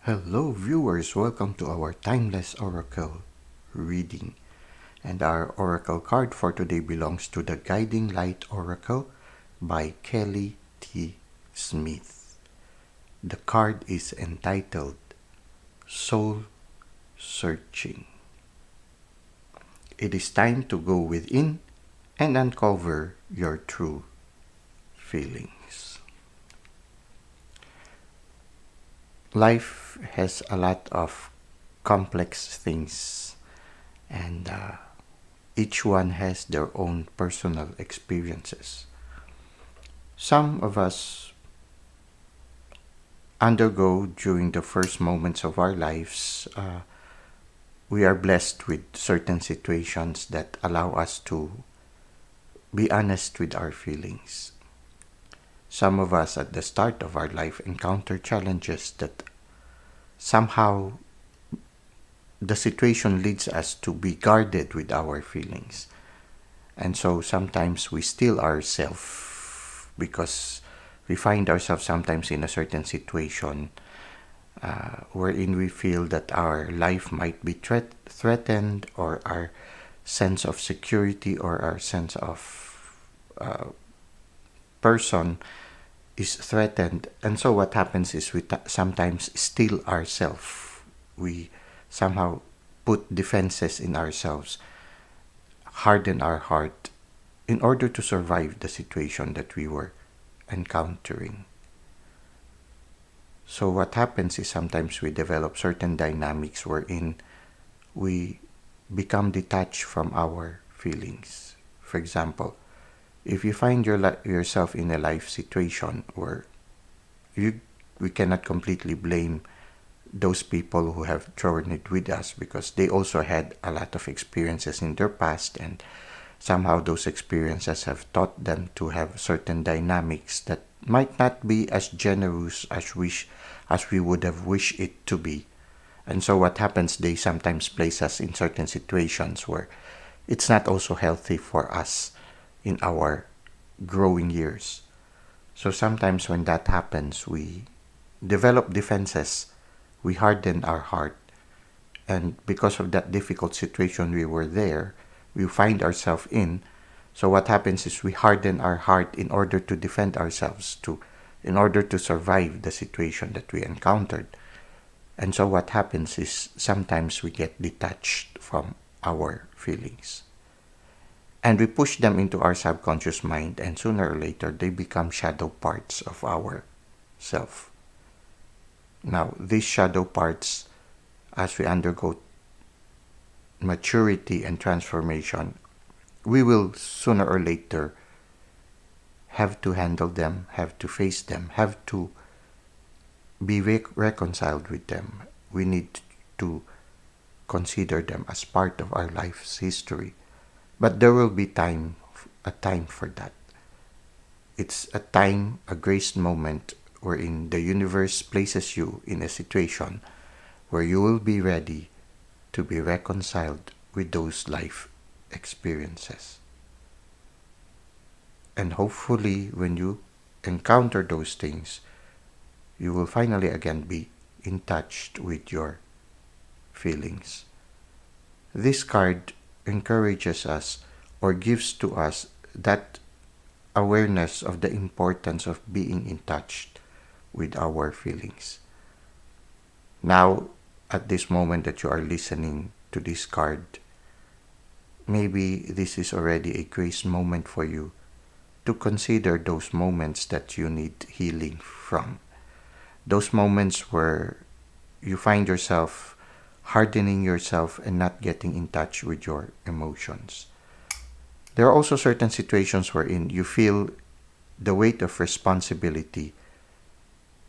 Hello, viewers. Welcome to our Timeless Oracle reading. And our Oracle card for today belongs to the Guiding Light Oracle by Kelly T. Smith. The card is entitled Soul Searching. It is time to go within and uncover your true feelings. Life has a lot of complex things, and each one has their own personal experiences. Some of us undergo during the first moments of our lives. We are blessed with certain situations that allow us to be honest with our feelings. Some of us at the start of our life encounter challenges that somehow the situation leads us to be guarded with our feelings. And so sometimes we still ourselves because we find ourselves sometimes in a certain situation wherein we feel that our life might be threatened, or our sense of security or our sense of person is threatened. And so what happens is we sometimes still ourselves. We somehow put defenses in ourselves, harden our heart in order to survive the situation that we were encountering. So what happens is sometimes we develop certain dynamics wherein we become detached from our feelings. For example, if you find yourself in a life situation where we cannot completely blame those people who have journeyed with us, because they also had a lot of experiences in their past, and somehow those experiences have taught them to have certain dynamics that might not be as generous as we would have wished it to be. And so what happens, they sometimes place us in certain situations where it's not also healthy for us in our growing years. So sometimes when that happens, we develop defenses, we harden our heart, and because of that difficult situation we were there, we find ourselves in. So what happens is we harden our heart in order to defend ourselves, in order to survive the situation that we encountered. And so what happens is sometimes we get detached from our feelings. And we push them into our subconscious mind, and sooner or later they become shadow parts of our self. Now, these shadow parts, as we undergo maturity and transformation, we will sooner or later have to handle them, have to face them, have to be reconciled with them. We need to consider them as part of our life's history. But there will be a time for that. It's a time, a grace moment, wherein the universe places you in a situation where you will be ready to be reconciled with those life experiences. And hopefully, when you encounter those things, you will finally again be in touch with your feelings. This card encourages us, or gives to us, that awareness of the importance of being in touch with our feelings. Now, at this moment that you are listening to this card, maybe this is already a grace moment for you to consider those moments that you need healing from. Those moments where you find yourself hardening yourself and not getting in touch with your emotions. There are also certain situations wherein you feel the weight of responsibility,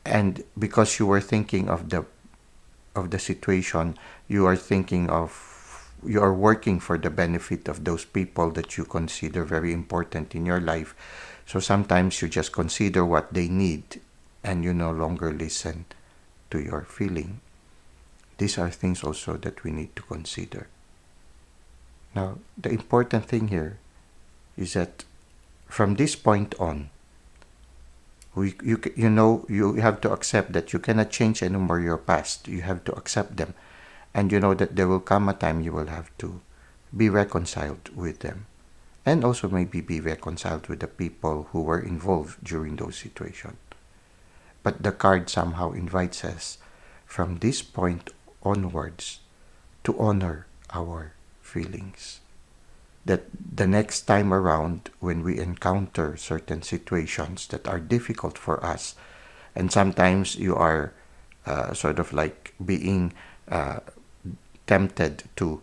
and because you were thinking of the situation, you are working for the benefit of those people that you consider very important in your life. So sometimes you just consider what they need, and you no longer listen to your feeling. These are things also that we need to consider. Now, the important thing here is that from this point on, You have to accept that you cannot change anymore your past. You have to accept them, and you know that there will come a time you will have to be reconciled with them, and also maybe be reconciled with the people who were involved during those situations. But the card somehow invites us from this point onwards to honor our feelings. That the next time around, when we encounter certain situations that are difficult for us, and sometimes you are sort of like being uh, tempted to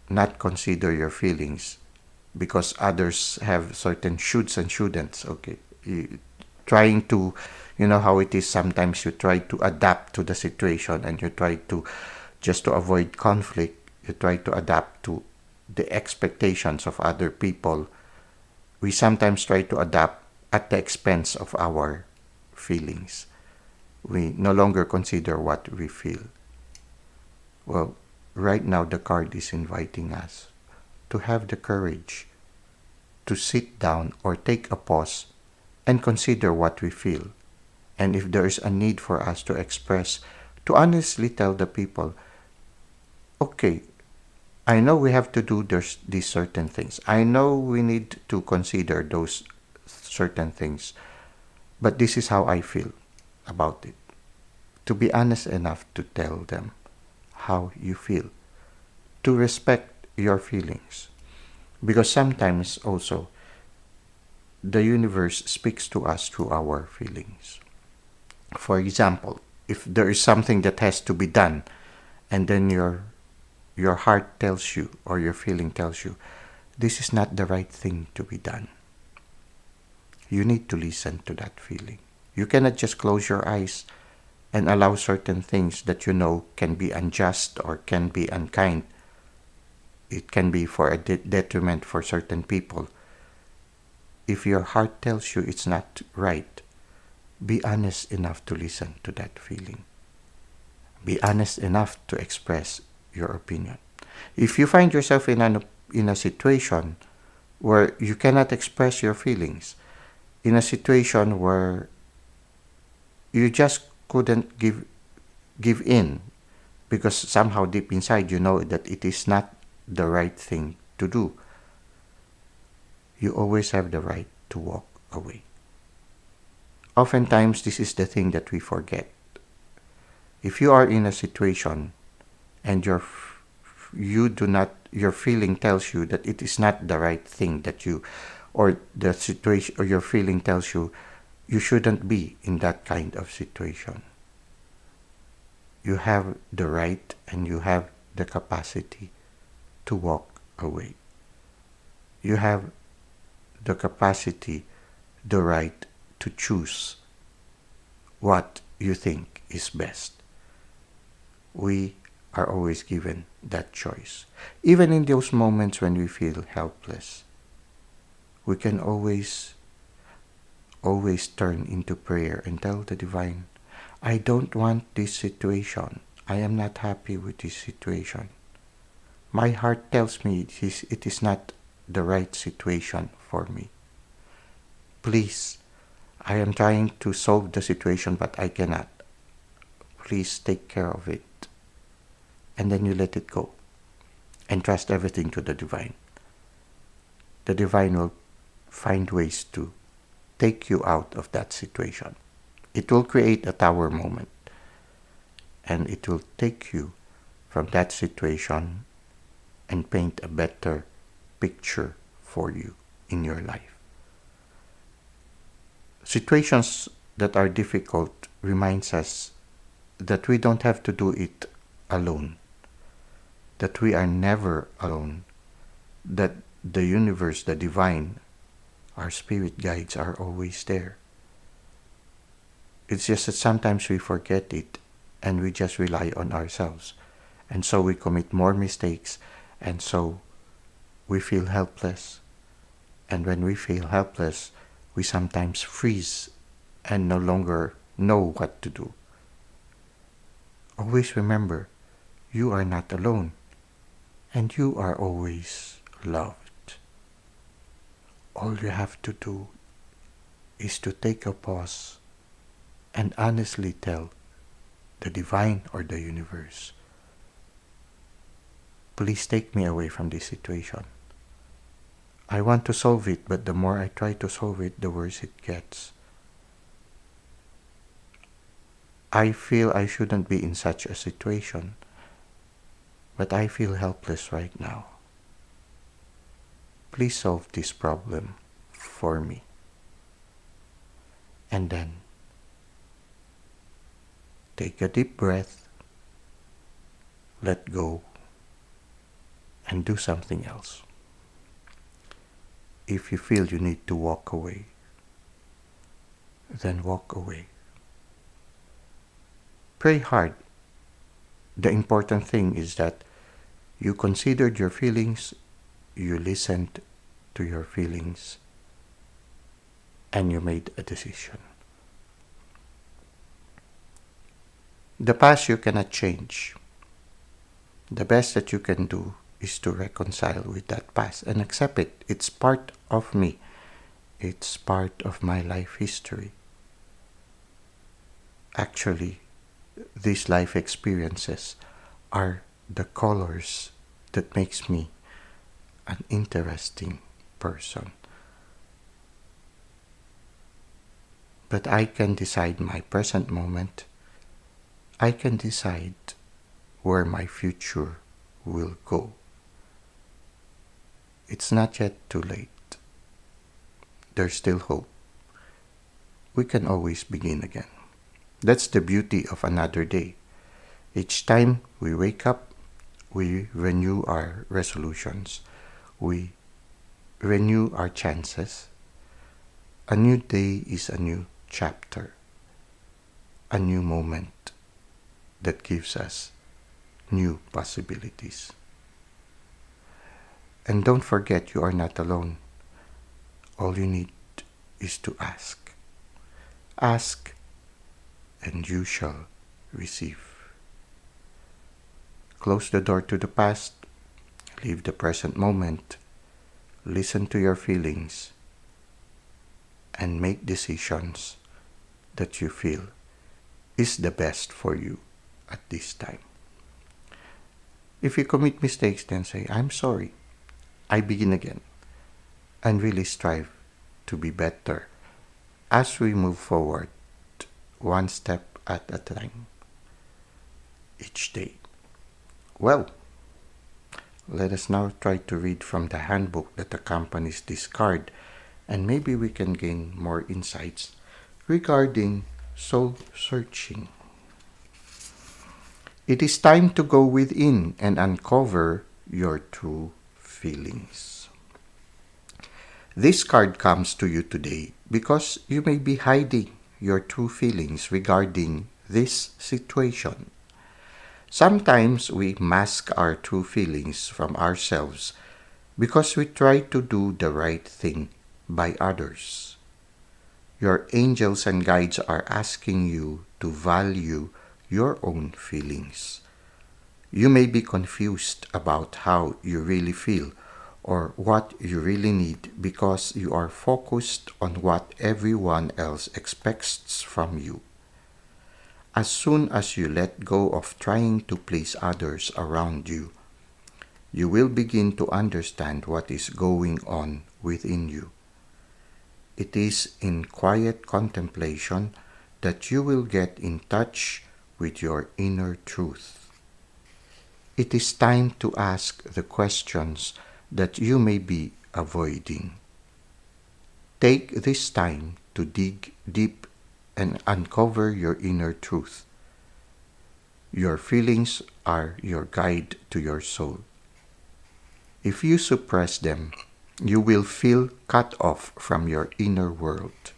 not consider your feelings because others have certain shoulds and shouldn'ts. Okay, trying to, you know how it is. Sometimes you try to adapt to the situation, and you try to, just to avoid conflict, you try to adapt to the expectations of other people. We sometimes try to adapt at the expense of our feelings. We no longer consider what we feel. Well, right now the card is inviting us to have the courage to sit down or take a pause and consider what we feel. And if there is a need for us to express, to honestly tell the people, okay, I know we have to do these certain things. I know we need to consider those certain things, but this is how I feel about it. To be honest enough to tell them how you feel, to respect your feelings. Because sometimes also, the universe speaks to us through our feelings. For example, if there is something that has to be done, and then your heart tells you, or your feeling tells you, this is not the right thing to be done. You need to listen to that feeling. You cannot just close your eyes and allow certain things that you know can be unjust or can be unkind. It can be for a detriment for certain people. If your heart tells you it's not right, be honest enough to listen to that feeling. Be honest enough to express your opinion. If you find yourself in a situation where you cannot express your feelings, in a situation where you just couldn't give in because somehow deep inside you know that it is not the right thing to do, you always have the right to walk away. Oftentimes, this is the thing that we forget. If you are in a situation and your feeling tells you that it is not the right thing that you, or the situation, or your feeling tells you you shouldn't be in that kind of situation, you have the right and you have the capacity to walk away. You have the capacity, the right to choose what you think is best. We are always given that choice. Even in those moments when we feel helpless, we can always turn into prayer and tell the divine, I don't want this situation. I am not happy with this situation. My heart tells me it is not the right situation for me. Please, I am trying to solve the situation, but I cannot. Please take care of it. And then you let it go and trust everything to the divine. The divine will find ways to take you out of that situation. It will create a tower moment, and it will take you from that situation and paint a better picture for you in your life. Situations that are difficult reminds us that we don't have to do it alone, that we are never alone, that the universe, the divine, our spirit guides are always there. It's just that sometimes we forget it and we just rely on ourselves. And so we commit more mistakes, and so we feel helpless. And when we feel helpless, we sometimes freeze and no longer know what to do. Always remember, you are not alone, and you are always loved. All you have to do is to take a pause and honestly tell the divine or the universe, please take me away from this situation. I want to solve it, but the more I try to solve it, the worse it gets. I feel I shouldn't be in such a situation, but I feel helpless right now. Please solve this problem for me. And then take a deep breath, let go, and do something else. If you feel you need to walk away, then walk away. Pray hard. The important thing is that you considered your feelings, you listened to your feelings, and you made a decision. The past you cannot change. The best that you can do is to reconcile with that past and accept it. It's part of me. It's part of my life history. Actually, these life experiences are the colors that makes me an interesting person. But I can decide my present moment. I can decide where my future will go. It's not yet too late. There's still hope. We can always begin again. That's the beauty of another day. Each time we wake up, we renew our resolutions. We renew our chances. A new day is a new chapter, a new moment that gives us new possibilities. And don't forget, you are not alone. All you need is to ask. Ask, and you shall receive. Close the door to the past. Live the present moment. Listen to your feelings. And make decisions that you feel is the best for you at this time. If you commit mistakes, then say, I'm sorry. I begin again. And really strive to be better as we move forward, one step at a time, each day. Well, let us now try to read from the handbook that accompanies this card, and maybe we can gain more insights regarding soul searching. It is time to go within and uncover your true feelings. This card comes to you today because you may be hiding your true feelings regarding this situation. Sometimes we mask our true feelings from ourselves because we try to do the right thing by others. Your angels and guides are asking you to value your own feelings. You may be confused about how you really feel or what you really need because you are focused on what everyone else expects from you. As soon as you let go of trying to please others around you, you will begin to understand what is going on within you. It is in quiet contemplation that you will get in touch with your inner truth. It is time to ask the questions that you may be avoiding. Take this time to dig deep and uncover your inner truth. Your feelings are your guide to your soul. If you suppress them, you will feel cut off from your inner world.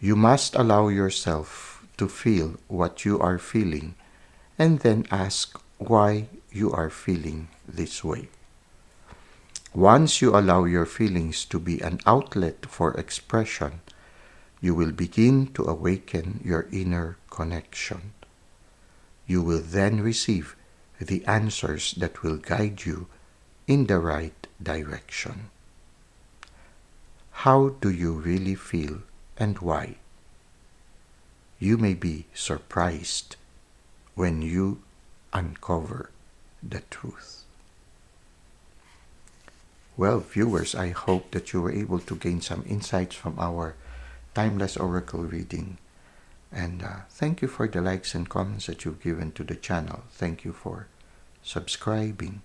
You must allow yourself to feel what you are feeling and then ask why you are feeling this way. Once you allow your feelings to be an outlet for expression, you will begin to awaken your inner connection. You will then receive the answers that will guide you in the right direction. How do you really feel and why? you may be surprised when you uncover the truth. Well, viewers, I hope that you were able to gain some insights from our Timeless Oracle reading. And thank you for the likes and comments that you've given to the channel. Thank you for subscribing.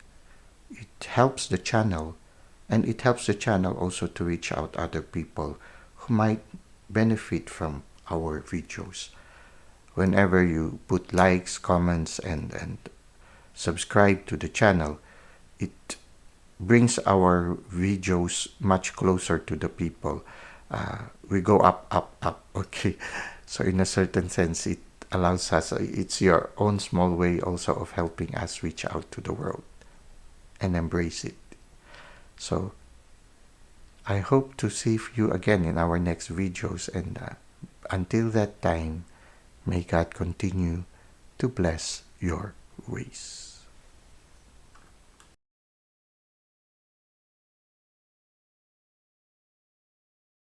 It helps the channel, and it helps the channel also to reach out other people who might benefit from our videos. Whenever you put likes, comments, and subscribe to the channel, it brings our videos much closer to the people. We go up, up, up, okay? So in a certain sense, it allows us, it's your own small way also of helping us reach out to the world and embrace it. So I hope to see you again in our next videos, and until that time, may God continue to bless your ways.